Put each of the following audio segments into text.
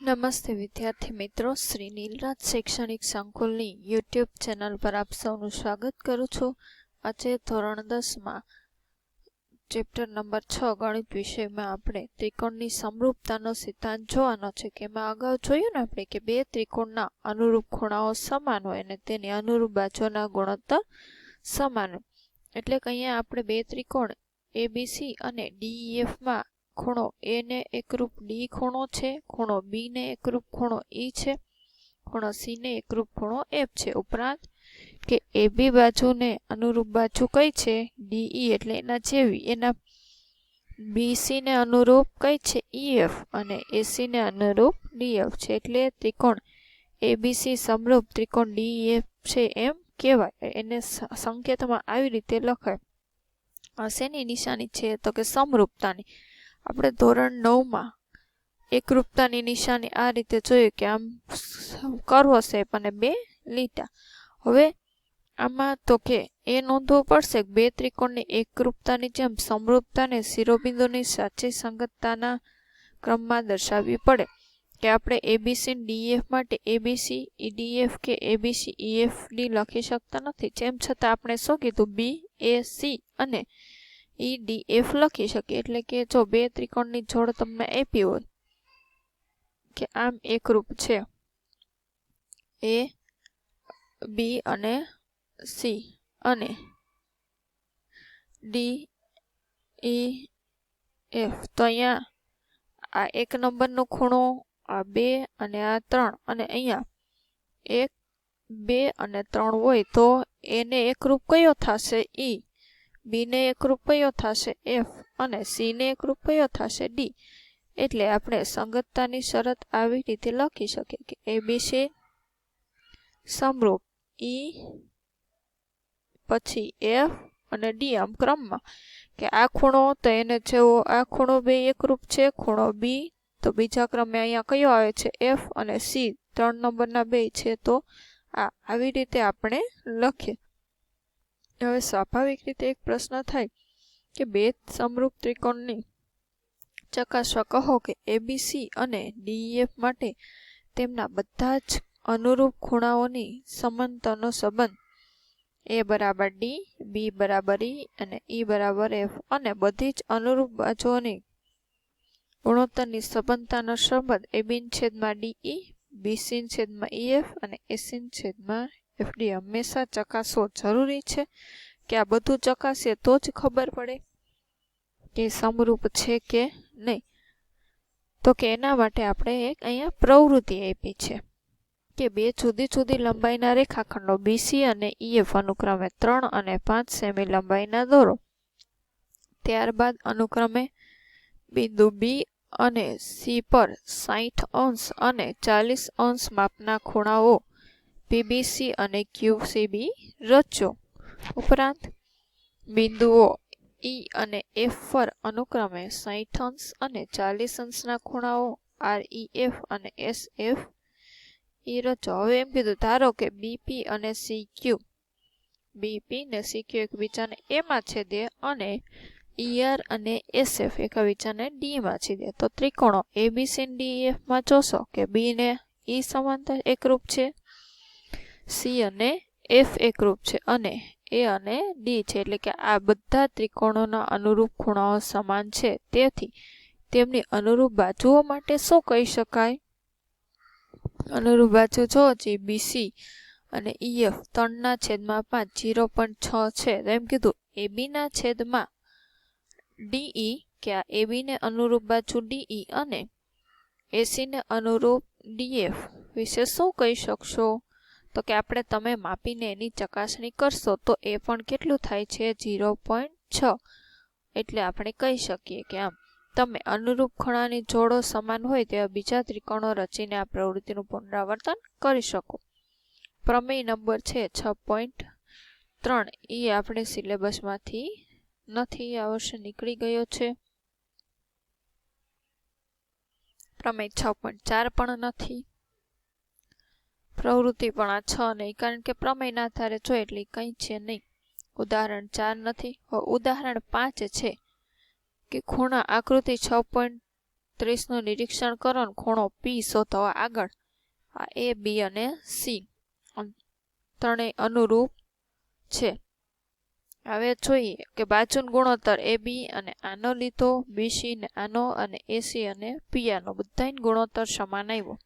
નમસ્તે વિદ્યાર્થી મિત્રો, શ્રી નીલરાજ શૈક્ષણિક સંકુલની યુટ્યુબ ચેનલ પર આપ સૌનું સ્વાગત કરું છું. આજે ધોરણ 10માં ચેપ્ટર નંબર 6 ગણિત વિષયમાં આપણે ત્રિકોણની સમરૂપતાનો સિદ્ધાંત જોવાનો છે. કે એમાં અગાઉ જોયું ને આપણે કે બે ત્રિકોણના અનુરૂપ ખૂણાઓ સમાન હોય અને તેની અનુરૂપ બાજુના ગુણોત્તર સમાન હોય. એટલે કે અહીંયા આપણે બે ત્રિકોણ એબીસી અને ડીઈએફમાં ખૂણો એ ને એકરૂપ ડી ખૂણો છે, ખૂણો બી ને એકરૂપ ખૂણો ઈ છે, ખૂણો સી ને એકરૂપ ખૂણો એફ છે. ઉપરાંત કે એબી બાજુને અનુરૂપ બાજુ કઈ છે? ડીઈ, એટલે એના જેવી. એના બીસી ને અનુરૂપ કઈ છે? ઈએફ, અને એસી ને અનુરૂપ ડીએફ છે. એટલે ત્રિકોણ એબીસી સમરૂપ ત્રિકોણ ડીઈએફ છે એમ કહેવાય. એને સંકેતમાં આવી રીતે લખાય. શેની નિશાની છે? તો કે સમરૂપતાની. આપણે ધોરણ 9માં એકરૂપતાની નિશાની આ રીતે જોયું કે આમ કરવો શેપ અને બે લીટા. હવે આમાં તો કે એ નોંધવું પડશે કે બે ત્રિકોણની એકરૂપતાની જેમ સમરૂપતાને શિરોબિંદુની સાચી સંગતતાના ક્રમમાં દર્શાવવી પડે. કે આપણે એબીસી ડીએફ માટે એબીસી ઈડીએફ કે એબીસી ઈએફ ડી લખી શકતા નથી. જેમ છતાં આપણે શું કીધું? બી એ સી અને ઈડીએફ લખી શકીએ. એટલે કે જો બે ત્રિકોણની જોડ તમને આપી હોય કે આમ એકરૂપ છે એ બી અને સી અને ડી ઈ એફ, તો અહીંયા આ 1 નંબરનો ખૂણો, આ 2 અને આ 3, અને અહીંયા 1, 2 અને 3 હોય તો એને એકરૂપ કયો થશે? ઈ. બી ને એકરૂપ કયો થશે? એફ, અને સી ને એકરૂપ કયો થશે? ડી. એટલે આપણે સંગતતાની શરત આવી રીતે લખી શકીએ કે એબીસી સમરૂપ ઈ પછી એફ અને ડી, આમ ક્રમમાં. કે આ ખૂણો તો એને જેવો આ ખૂણો બે એકરૂપ છે. ખૂણો બી તો બીજા ક્રમે અહીંયા કયો આવે છે? એફ, અને સી 3 નંબરના બે છે તો આવી રીતે આપણે લખીએ. હવે સ્વાભાવિક રીતે એક પ્રશ્ન થાય કે બે સમરૂપ ત્રિકોણની ચકાસવા કહો કે એબીસી અને ડીઈએફ માટે તેમના બધા જ અનુરૂપ ખૂણાઓની સમાનતાનો સંબંધ એ બરાબર ડી, બી બરાબર ઈ અને ઈ બરાબર એફ, અને બધી જ અનુરૂપ બાજુઓની ગુણોત્તરની સંબંધતાનો સંબંધ એબી છેદમાં ડીઈ, બીસી છેદમાં ઈએફ અને એસી છેદમાં એફડી હંમેશા ચકાસવો જરૂરી છે. કે આ બધું ચકાસીએ તો જ ખબર પડે કે સમરૂપ છે કે નહીં. તો કે એના માટે આપણે એક અહીંયા પ્રવૃત્તિ આપી છે કે બે જુદી જુદી લંબાઈના રેખાખંડો બીસી અને ઈએફ અનુક્રમે 3 અને 5 સેમી લંબાઈના દોરો. ત્યારબાદ અનુક્રમે બિંદુ બી અને સી પર 60 અંશ અને 40 અંશ માપના ખૂણાઓ પીબીસી અને ક્યુસીબી રચો. ઉપરાંત બિંદુઓ ઈ અને એફ પર અનુક્રમે 60 અંશ અને 40 અંશના ખૂણાઓ આરઈએફ અને એસએફ ઈ રચો. હવે એમ કીધું, ધારો કે બીપી અને સીક્યુ, બીપી ને સીક્યુ એકબીજાને એમાં છેદે અને ઈઆર અને એસએફ એકબીજાને ડીમાં છેદે. તો ત્રિકોણો એબીસી અને ડીએફમાં જોશો કે બી ને ઈ સમાંતર એકરૂપ છે, સી અને એફ એકરૂપ છે, અને એ અને ડી છે. એટલે કે આ બધા ત્રિકોણોના અનુરૂપ ખૂણાઓ સમાન છે. તેથી તેમની અનુરૂપ બાજુઓ માટે શું કહી શકાય? અનુરૂપ બાજુ જો જે બીસી અને ઈએફ 3/5 0.6 છે. તો એમ કીધું એબીના છેદમાં ડીઈ, કે આ એબી ને અનુરૂપ બાજુ ડીઈ અને એસી ને અનુરૂપ ડીએફ વિશે શું કહી શકશો? તો કે આપણે તમે માપીને એની ચકાસણી કરશો તો એ પણ કેટલું થાય છે? 0.6. એટલે આપણે કહી શકીએ કે આમ તમે અનુરૂપ ખૂણાની જોડો સમાન હોય તેવા બીજા ત્રિકોણો રચીને આ પ્રવૃત્તિનું પુનરાવર્તન કરી શકો. પ્રમેય નંબર છે 6.3. એ આપણે સિલેબસમાંથી નથી, આ વર્ષે નીકળી ગયો છે. પ્રમેય 6.4 પણ નથી. પ્રવૃત્તિ પણ આ 6 નહીં, કારણ કે પ્રમેયના આધારે જોઈએ એટલે કંઈ છે નહીં. ઉદાહરણ 4 નથી. ઉદાહરણ 5 છે કે ખૂણા આકૃતિ 6. 36નું નિરીક્ષણ કરો ને ખૂણો P શોધો આગળ આ A B અને C ત્રણેય અનુરૂપ છે હવે જોઈએ કે બાજુનો ગુણોત્તર AB અને આનો લીધો BC ને આનો અને AC અને PA નો બધાયનો ગુણોત્તર સમાન આવ્યો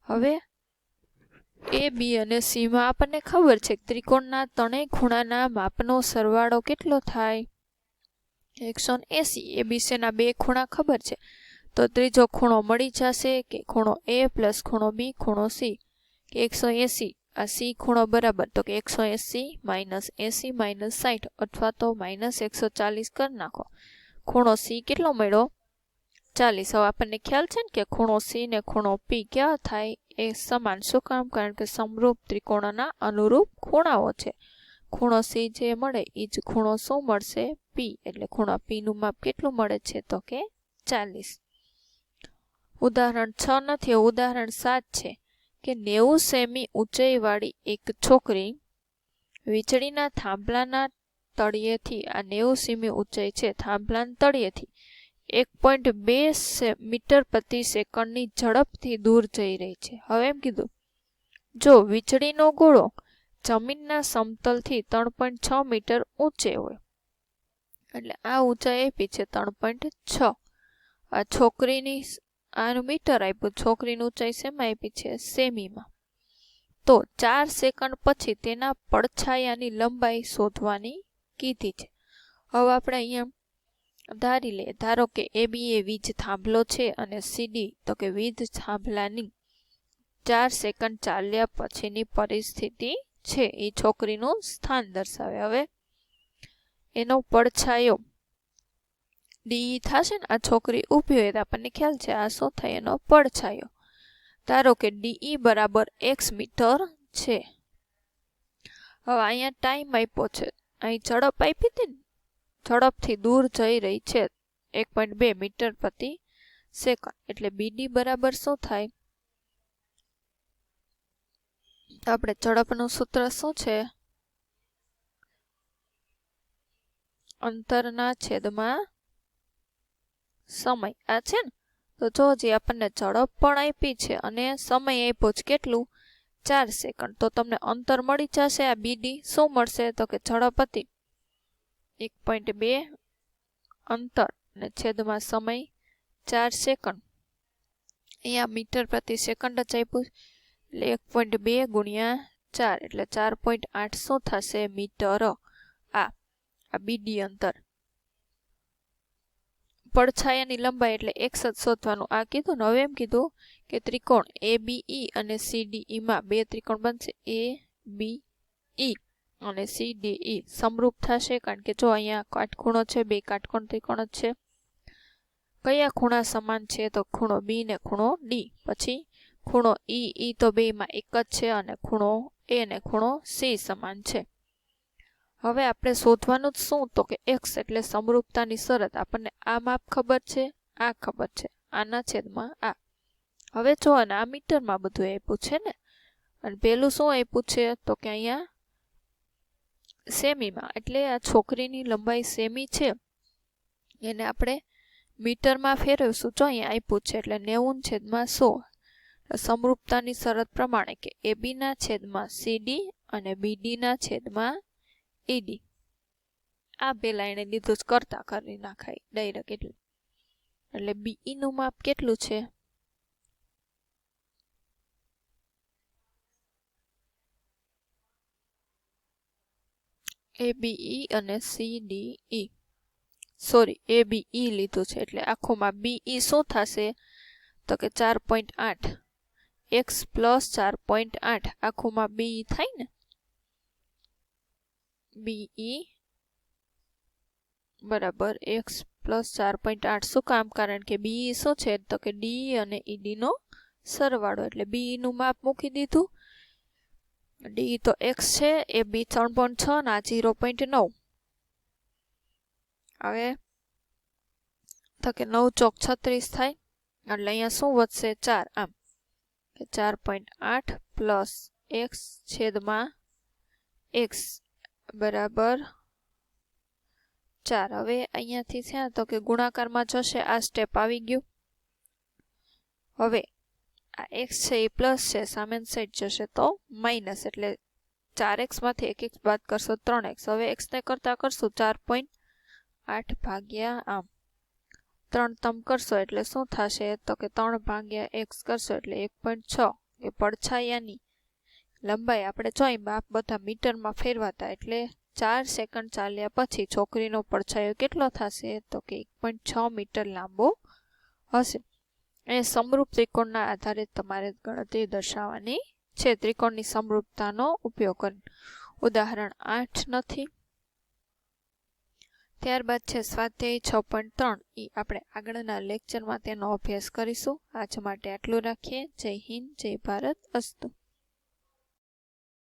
હવે AB અને C માં આપણને ખબર છે કે ત્રિકોણના ત્રણેય ખૂણાના માપનો સરવાળો કેટલો થાય 180 ABC ના બે ખૂણા ખબર છે તો ત્રીજો ખૂણો મળી જશે કે ખૂણો A પ્લસ ખૂણો B ખૂણો C કે 180 આ C ખૂણો બરાબર તો કે 180 માઇનસ 80 માઇનસ 60 અથવા તો માઇનસ 140 કરી નાખો ખૂણો C કેટલો મળ્યો 40 હવે આપણને ખ્યાલ છે ને કે ખૂણો C ને ખૂણો P કેવા થાય એ સમાન શું કામ કારણ કે સમરૂપ ત્રિકોણના અનુરૂપ ખૂણાઓ છે ખૂણો C જે મળે એ જ ખૂણો શું મળશે P એટલે ખૂણા P નું માપ કેટલું મળે છે તો કે 40 ઉદાહરણ 6 નથી ઉદાહરણ 7 છે કે 90 સેમી ઊંચાઈવાળી એક છોકરી વીજળીના થાંભલાના તળિયેથી આ 90 સેમી ઊંચાઈ છે થાંભલાના તળિયેથી 1.2 મીટર પ્રતિ સેકન્ડની ઝડપથી દૂર જઈ રહી છે હવે એમ કીધું જો વીજળીનો ગોળો જમીનના સમતલથી 3.6 મીટર ઊંચે હોય એટલે આ ઊંચાઈ આપી છે 3.6 આ છોકરીની આનું મીટર આપ્યું છોકરીની ઊંચાઈ શેમાં આપી છે સેમીમાં તો 4 સેકન્ડ પછી તેના પડછાયાની લંબાઈ શોધવાની કીધી છે હવે આપણે અહીંયા ધારી લે ધારો કે AB એ વીજ થાંભલો છે અને CD તો કે વીજ થાંભલાની 4 સેકન્ડ ચાલ્યા પછીની પરિસ્થિતિ છે એ છોકરીનું સ્થાન દર્શાવે હવે એનો પડછાયો DE થશે ને આ છોકરી ઊભી હોય તો આપણને ખ્યાલ છે આ શું થાય એનો પડછાયો ધારો કે DE બરાબર x મીટર છે હવે અહીંયા ટાઈમ આપ્યો છે અહીં ઝડપ આપી હતી ને ઝડપથી દૂર જઈ રહી છે 1.2 મીટર પ્રતિ સેકન્ડ એટલે BD બરાબર શું થાય આપણે ઝડપનું સૂત્ર શું છે અંતરના છેદમાં સમય આ છે ને તો જો જે આપણને ઝડપ પણ આપી છે અને સમય આપ્યો છે કેટલું 4 સેકન્ડ તો તમને અંતર મળી જશે આ BD શું મળશે તો કે ઝડપ હતી 1.2 અંતર અને છેદમાં સમય 4 સેકન્ડ અહીંયા મીટર પ્રતિ સેકન્ડ જ આપ્યું એટલે 1.2 ગુણ્યા 4 એટલે 4.8 શું થશે મીટર આ BD અંતર પડછાયાની લંબાઈ એટલે x જ શોધવાનું આ કીધું ને હવે એમ કીધું કે ત્રિકોણ ABE અને CDE માં બે ત્રિકોણ બનશે ABE અને CDE સમરૂપ થશે કારણ કે જો અહીંયા કાટખૂણો છે બે કાટકોણ ત્રિકોણ જ છે કયા ખૂણા સમાન છે તો ખૂણો B ને ખૂણો D પછી ખૂણો E તો બેમાં એક જ છે અને ખૂણો A ને ખૂણો C સમાન છે હવે આપણે શોધવાનું જ શું તો કે x એટલે સમરૂપતાની શરત આપણને આ માપ ખબર છે આ ખબર છે આના છેદમાં આ હવે જો આ મીટરમાં બધું આપ્યું છે ને અને પેલું શું આપ્યું છે તો કે અહીંયા સેમીમાં એટલે આ છોકરીની લંબાઈ સેમી છે એને આપણે મીટરમાં ફેરવશું જો અહીંયા આપ્યું છે એટલે 90 છેદમાં 100 સમરૂપતાની શરત પ્રમાણે કે AB ના છેદમાં CD અને BD ના છેદમાં ED આ બે લાઈને લીધું જ કરતા કરી નાખાય ડાયરેક્ટ એટલે BE નું માપ કેટલું છે ABE અને CDE સોરી ABE લીધું છે એટલે આખુંમાં BE શું થશે તો કે 4.8 x પ્લસ 4.8 આખુંમાં BE થાય ને BE બરાબર x પ્લસ 4.8 શું કામ કારણ કે BE શું છે તો કે DE અને ED નો સરવાળો એટલે BE નું માપ મૂકી દીધું DE તો x છે AB 3.6 ના 0.9 હવે તો કે 9 ચોક 36 થાય એટલે અહીંયા શું વધશે 4 આમ 4.8 પ્લસ x છેદમાં x બરાબર 4 હવે અહીંયાથી છે તો કે ગુણાકારમાં જશે આ સ્ટેપ આવી ગયું હવે આ x છે એ પ્લસ છે, સામેની સાઈડ જશે તો માઇનસ, એટલે 4x માંથી 1x બાદ કરશો 3x. હવે x ને કરતા કરશું 4.8 ભાગ્યા આમ 3 તમ કરશો એટલે શું થશે તો કે 3 ભાગ્યા x કરશો એટલે 1.6. એ પડછાયાની લંબાઈ આપણે જોઈ માપ બધા મીટરમાં ફેરવાતા, એટલે 4 સેકન્ડ ચાલ્યા પછી છોકરીનો પડછાયો કેટલો થશે તો કે 1.6 મીટર લાંબો હશે. એ સમરૂપ ત્રિકોણના આધારે તમારે ગણતરી દર્શાવવાની છે. ત્રિકોણની સમરૂપતાનો ઉપયોગ કરીને ઉદાહરણ 8 નથી. ત્યારબાદ છે સ્વાધ્યાય 6.3. એ આપણે આગળના લેક્ચરમાં તેનો અભ્યાસ કરીશું. આજ માટે આટલું રાખીએ. જય હિન્દ, જય ભારત, અસ્તુ.